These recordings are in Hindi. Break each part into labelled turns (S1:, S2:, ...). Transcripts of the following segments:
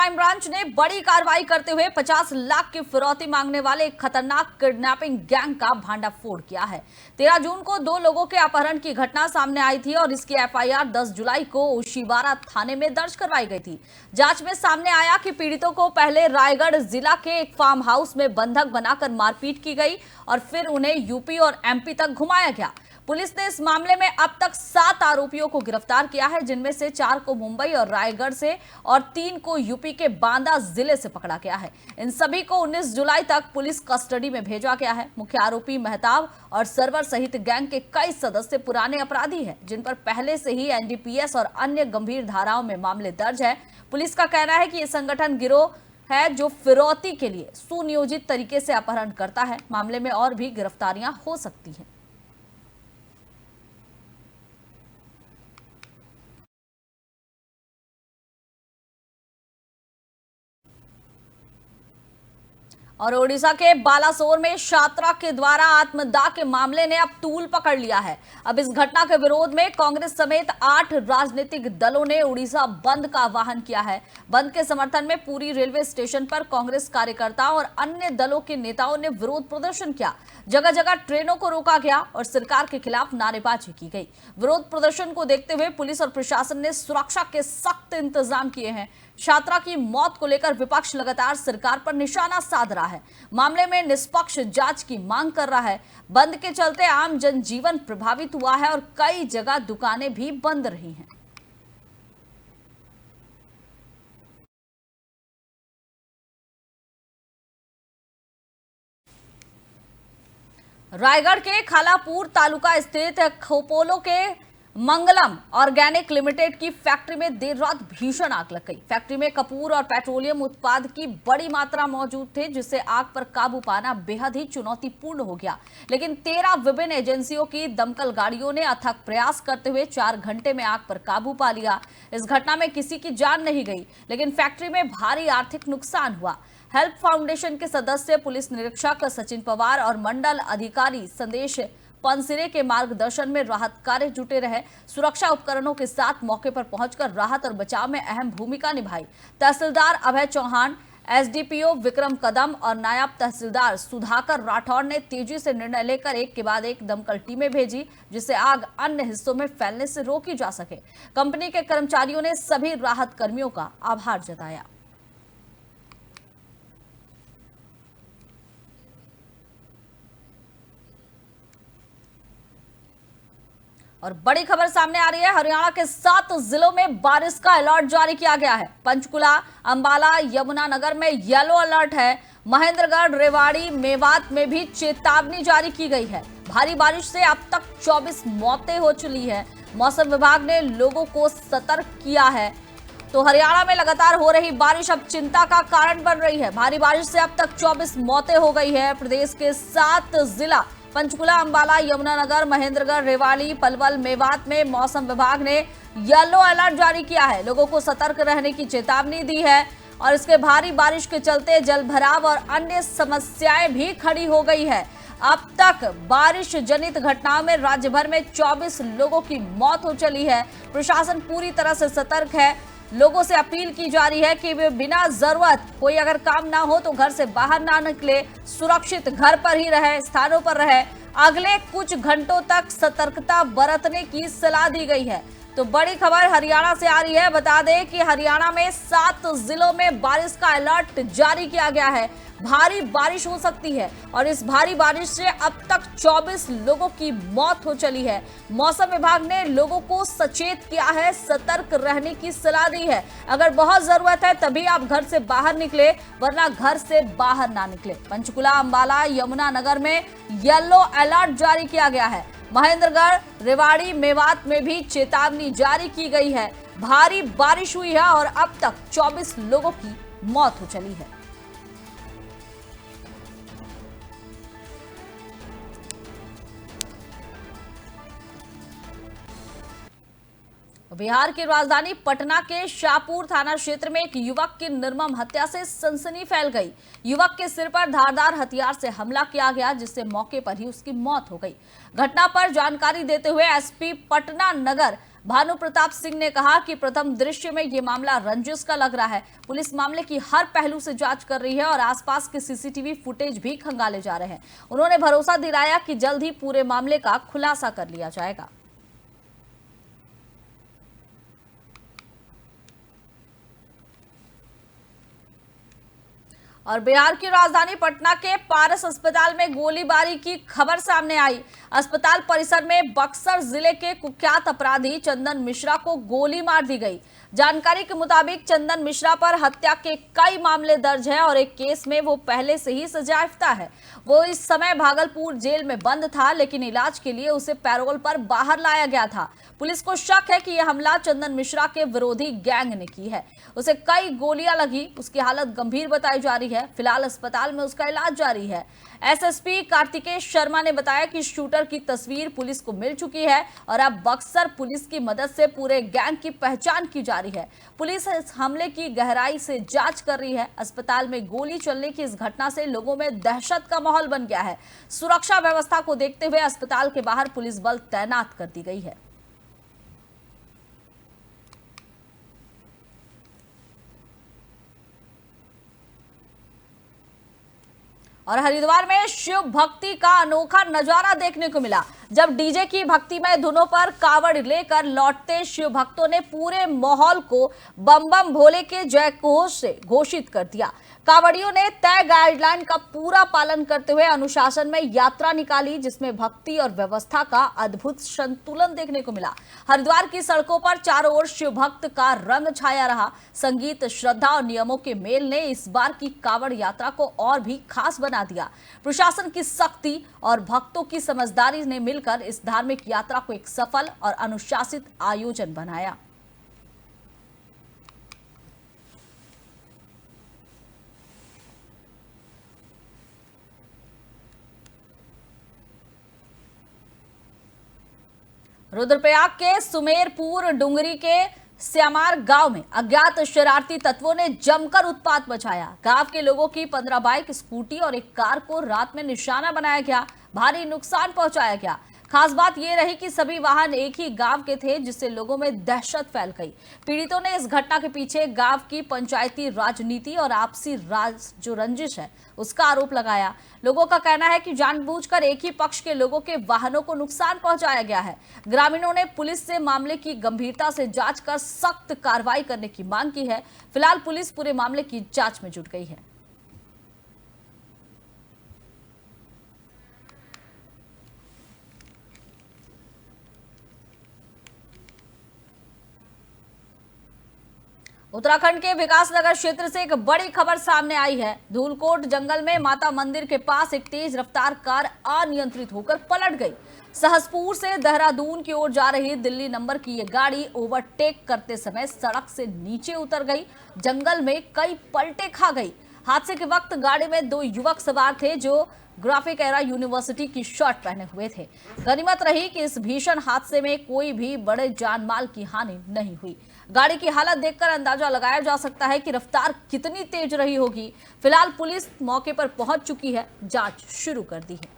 S1: क्राइम ब्रांच ने बड़ी कार्रवाई करते हुए 50 लाख की फिरौती मांगने वाले एक खतरनाक किडनैपिंग गैंग का भांडाफोड़ किया है। 13 जून को 2 लोगों के अपहरण की घटना सामने आई थी और इसकी एफआईआर 10 जुलाई को ओशिवारा थाने में दर्ज करवाई गई थी। जांच में सामने आया कि पीड़ितों को पहले रायगढ़ जिला के एक फार्म हाउस में बंधक बनाकर मारपीट की गई और फिर उन्हें यूपी और एमपी तक घुमाया गया। पुलिस ने इस मामले में अब तक 7 आरोपियों को गिरफ्तार किया है, जिनमें से 4 को मुंबई और रायगढ़ से और 3 को यूपी के बांदा जिले से पकड़ा गया है। इन सभी को 19 जुलाई तक पुलिस कस्टडी में भेजा गया है। मुख्य आरोपी मेहताब और सरवर सहित गैंग के कई सदस्य पुराने अपराधी हैं, जिन पर पहले से ही एनडीपीएस और अन्य गंभीर धाराओं में मामले दर्ज है। पुलिस का कहना है कि यह संगठन गिरोह है जो फिरौती के लिए सुनियोजित तरीके से अपहरण करता है। मामले में और भी गिरफ्तारियां हो सकती हैं। और ओडिशा के बालासोर में छात्रा के द्वारा आत्मदाह के मामले ने अब तूल पकड़ लिया है। अब इस घटना के विरोध में कांग्रेस समेत 8 राजनीतिक दलों ने ओडिशा बंद का आह्वान किया है। बंद के समर्थन में पूरी रेलवे स्टेशन पर कांग्रेस कार्यकर्ताओं और अन्य दलों के नेताओं ने विरोध प्रदर्शन किया। जगह जगह ट्रेनों को रोका गया और सरकार के खिलाफ नारेबाजी की गई। विरोध प्रदर्शन को देखते हुए पुलिस और प्रशासन ने सुरक्षा के सख्त इंतजाम किए हैं। छात्रा की मौत को लेकर विपक्ष लगातार सरकार पर निशाना साध रहा है। मामले में निष्पक्ष जांच की मांग कर रहा है। बंद के चलते आम जनजीवन प्रभावित हुआ है और कई जगह दुकानें भी बंद रही हैं। रायगढ़ के खालापुर तालुका स्थित खोपोलो के मंगलम ऑर्गेनिक लिमिटेड की फैक्ट्री में देर रात भीषण आग लग गई। फैक्ट्री में कपूर और पेट्रोलियम उत्पाद की बड़ी मात्रा मौजूद थे, जिससे आग पर काबू पाना बेहद ही चुनौतीपूर्ण हो गया। लेकिन 13 विभिन्न एजेंसियों की दमकल गाड़ियों ने अथक प्रयास करते हुए 4 घंटे में आग पर काबू पा लिया। इस घटना में किसी की जान नहीं गई, लेकिन फैक्ट्री में भारी आर्थिक नुकसान हुआ। हेल्प फाउंडेशन के सदस्य, पुलिस निरीक्षक सचिन पवार और मंडल अधिकारी संदेश पंसिरे के मार्गदर्शन में राहत कार्य जुटे रहे। सुरक्षा उपकरणों के साथ मौके पर पहुंचकर राहत और बचाव में अहम भूमिका निभाई। तहसीलदार अभय चौहान, एसडीपीओ विक्रम कदम और नायब तहसीलदार सुधाकर राठौर ने तेजी से निर्णय लेकर एक के बाद एक दमकल टीमें भेजी, जिससे आग अन्य हिस्सों में फैलने से रोकी जा सके। कंपनी के कर्मचारियों ने सभी राहत कर्मियों का आभार जताया। और बड़ी खबर सामने आ रही है। हरियाणा के 7 जिलों में बारिश का अलर्ट जारी किया गया है। पंचकुला, अंबाला, यमुनानगर में येलो अलर्ट है। महेंद्रगढ़, रेवाड़ी, मेवात में भी चेतावनी जारी की गई है। भारी बारिश से अब तक 24 मौतें हो चुकी है। मौसम विभाग ने लोगों को सतर्क किया है। तो हरियाणा में लगातार हो रही बारिश अब चिंता का कारण बन रही है। भारी बारिश से अब तक 24 मौतें हो गई है। प्रदेश के 7 जिला पंचकुला, अंबाला, यमुनानगर, महेंद्रगढ़, रेवाड़ी, पलवल, मेवात में मौसम विभाग ने येलो अलर्ट जारी किया है। लोगों को सतर्क रहने की चेतावनी दी है और इसके भारी बारिश के चलते जलभराव और अन्य समस्याएं भी खड़ी हो गई है। अब तक बारिश जनित घटनाओं में राज्य भर में 24 लोगों की मौत हो चली है। प्रशासन पूरी तरह से सतर्क है। लोगों से अपील की जा रही है कि वे बिना जरूरत कोई अगर काम ना हो तो घर से बाहर ना निकले, सुरक्षित घर पर ही रहे, स्थानों पर रहे। अगले कुछ घंटों तक सतर्कता बरतने की सलाह दी गई है। तो बड़ी खबर हरियाणा से आ रही है। बता दें कि हरियाणा में 7 जिलों में बारिश का अलर्ट जारी किया गया है। भारी बारिश हो सकती है और इस भारी बारिश से अब तक 24 लोगों की मौत हो चली है। मौसम विभाग ने लोगों को सचेत किया है, सतर्क रहने की सलाह दी है। अगर बहुत जरूरत है तभी आप घर से बाहर निकले, वरना घर से बाहर ना निकले। पंचकुला, अंबाला, यमुनानगर में येलो अलर्ट जारी किया गया है। महेंद्रगढ़, रेवाड़ी, मेवात में भी चेतावनी जारी की गई है। भारी बारिश हुई है और अब तक 24 लोगों की मौत हो चली है। बिहार की राजधानी पटना के शाहपुर थाना क्षेत्र में एक युवक की निर्मम हत्या से सनसनी फैल गई। युवक के सिर पर धारदार हथियार से हमला किया गया, जिससे मौके पर ही उसकी मौत हो गई। घटना पर जानकारी देते हुए एसपी पटना नगर भानु प्रताप सिंह ने कहा कि प्रथम दृश्य में ये मामला रंजिश का लग रहा है। पुलिस मामले की हर पहलू से जांच कर रही है और आसपास के सीसीटीवी फुटेज भी खंगाले जा रहे हैं। उन्होंने भरोसा दिलाया कि जल्द ही पूरे मामले का खुलासा कर लिया जाएगा। और बिहार की राजधानी पटना के पारस अस्पताल में गोलीबारी की खबर सामने आई। अस्पताल परिसर में बक्सर जिले के कुख्यात अपराधी चंदन मिश्रा को गोली मार दी गई। जानकारी के मुताबिक चंदन मिश्रा पर हत्या के कई मामले दर्ज हैं और एक केस में वो पहले से ही सजायाफ्ता है। वो इस समय भागलपुर जेल में बंद था, लेकिन इलाज के लिए उसे पैरोल पर बाहर लाया गया था। पुलिस को शक है कि यह हमला चंदन मिश्रा के विरोधी गैंग ने की है। उसे कई गोलियां लगी, उसकी हालत गंभीर बताई जा रही है। फिलहाल अस्पताल में उसका इलाज जारी है। एसएसपी कार्तिकेश शर्मा ने बताया कि शूटर की तस्वीर पुलिस को मिल चुकी है और अब बक्सर पुलिस की मदद से पूरे गैंग की पहचान की जा रही है। पुलिस इस हमले की गहराई से जांच कर रही है। अस्पताल में गोली चलने की इस घटना से लोगों में दहशत का माहौल बन गया है। सुरक्षा व्यवस्था को देखते हुए अस्पताल के बाहर पुलिस बल तैनात कर दी गई है। और हरिद्वार में शिव भक्ति का अनोखा नजारा देखने को मिला, जब डीजे की भक्तिमय धुनों पर कावड़ लेकर लौटते शिव भक्तों ने पूरे माहौल को बम बम भोले के जयघोष से घोषित कर दिया। कावड़ियों ने तय गाइडलाइन का पूरा पालन करते हुए अनुशासन में यात्रा निकाली, जिसमें भक्ति और व्यवस्था का अद्भुत संतुलन देखने को मिला। हरिद्वार की सड़कों पर चारों ओर शिव भक्त का रंग छाया रहा। संगीत, श्रद्धा और नियमों के मेल ने इस बार की कावड़ यात्रा को और भी खास बना दिया। प्रशासन की सख्ती और भक्तों की समझदारी ने मिलकर इस धार्मिक यात्रा को एक सफल और अनुशासित आयोजन बनाया। रुद्रप्रयाग के सुमेरपुर डुंगरी के श्यामार गांव में अज्ञात शरारती तत्वों ने जमकर उत्पात मचाया। गांव के लोगों की 15 बाइक, स्कूटी और एक कार को रात में निशाना बनाया गया। भारी नुकसान पहुंचाया गया। खास बात यह रही कि सभी वाहन एक ही गांव के थे, जिससे लोगों में दहशत फैल गई। पीड़ितों ने इस घटना के पीछे गांव की पंचायती राजनीति और आपसी जो रंजिश है उसका आरोप लगाया। लोगों का कहना है कि जानबूझकर एक ही पक्ष के लोगों के वाहनों को नुकसान पहुंचाया गया है। ग्रामीणों ने पुलिस से मामले की गंभीरता से जांच कर सख्त कार्रवाई करने की मांग की है। फिलहाल पुलिस पूरे मामले की जांच में जुट गई है। उत्तराखंड के विकासनगर क्षेत्र से एक बड़ी खबर सामने आई है। धूलकोट जंगल में माता मंदिर के पास एक तेज रफ्तार कार अनियंत्रित होकर पलट गई। सहसपुर से देहरादून की ओर जा रही दिल्ली नंबर की यह गाड़ी ओवरटेक करते समय सड़क से नीचे उतर गई। जंगल में कई पलटे खा गई। हादसे के वक्त गाड़ी में 2 युवक सवार थे जो ग्राफिक एरा यूनिवर्सिटी की शर्ट पहने हुए थे। गनीमत रही कि इस भीषण हादसे में कोई भी बड़े जानमाल की हानि नहीं हुई। गाड़ी की हालत देखकर अंदाजा लगाया जा सकता है कि रफ्तार कितनी तेज रही होगी। फिलहाल पुलिस मौके पर पहुंच चुकी है, जांच शुरू कर दी है।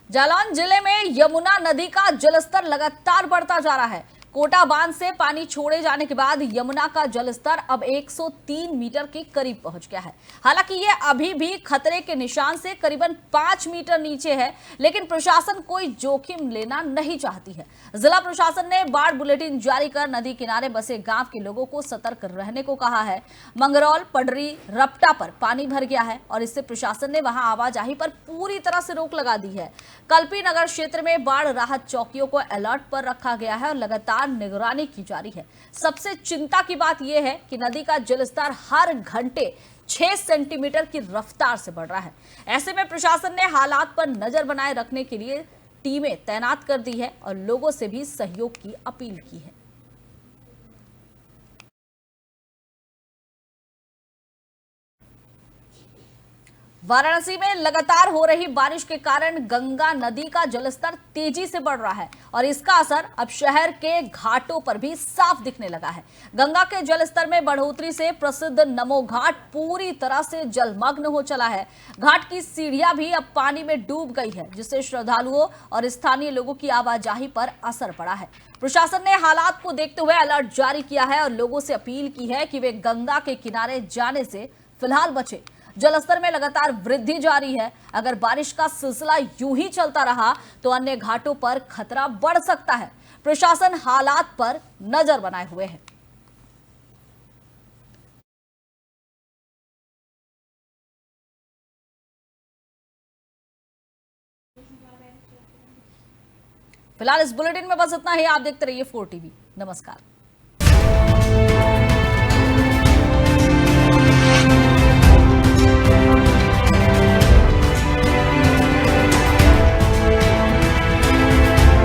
S1: जालौन जिले में यमुना नदी का जलस्तर लगातार बढ़ता जा रहा है। कोटा बांध से पानी छोड़े जाने के बाद यमुना का जलस्तर अब 103 मीटर के करीब पहुंच गया है। हालांकि यह अभी भी खतरे के निशान से करीबन 5 मीटर नीचे है, लेकिन प्रशासन कोई जोखिम लेना नहीं चाहती है। जिला प्रशासन ने बाढ़ बुलेटिन जारी कर नदी किनारे बसे गांव के लोगों को सतर्क रहने को कहा है। मंगरौल, पडरी, रपटा पर पानी भर गया है और इससे प्रशासन ने वहां आवाजाही पर पूरी तरह से रोक लगा दी है। कल्पी नगर क्षेत्र में बाढ़ राहत चौकियों को अलर्ट पर रखा गया है और लगातार निगरानी की जा रही है। सबसे चिंता की बात यह है कि नदी का जलस्तर हर घंटे 6 सेंटीमीटर की रफ्तार से बढ़ रहा है। ऐसे में प्रशासन ने हालात पर नजर बनाए रखने के लिए टीमें तैनात कर दी है और लोगों से भी सहयोग की अपील की है। वाराणसी में लगातार हो रही बारिश के कारण गंगा नदी का जलस्तर तेजी से बढ़ रहा है और इसका असर अब शहर के घाटों पर भी साफ दिखने लगा है। गंगा के जलस्तर में बढ़ोतरी से प्रसिद्ध नमो घाट पूरी तरह से जलमग्न हो चला है। घाट की सीढ़ियां भी अब पानी में डूब गई है, जिससे श्रद्धालुओं और स्थानीय लोगों की आवाजाही पर असर पड़ा है। प्रशासन ने हालात को देखते हुए अलर्ट जारी किया है और लोगों से अपील की है कि वे गंगा के किनारे जाने से फिलहाल बचे। जलस्तर में लगातार वृद्धि जारी है। अगर बारिश का सिलसिला यूं ही चलता रहा तो अन्य घाटों पर खतरा बढ़ सकता है। प्रशासन हालात पर नजर बनाए हुए है। फिलहाल इस बुलेटिन में बस इतना ही। आप देखते रहिए 4 टीवी। नमस्कार।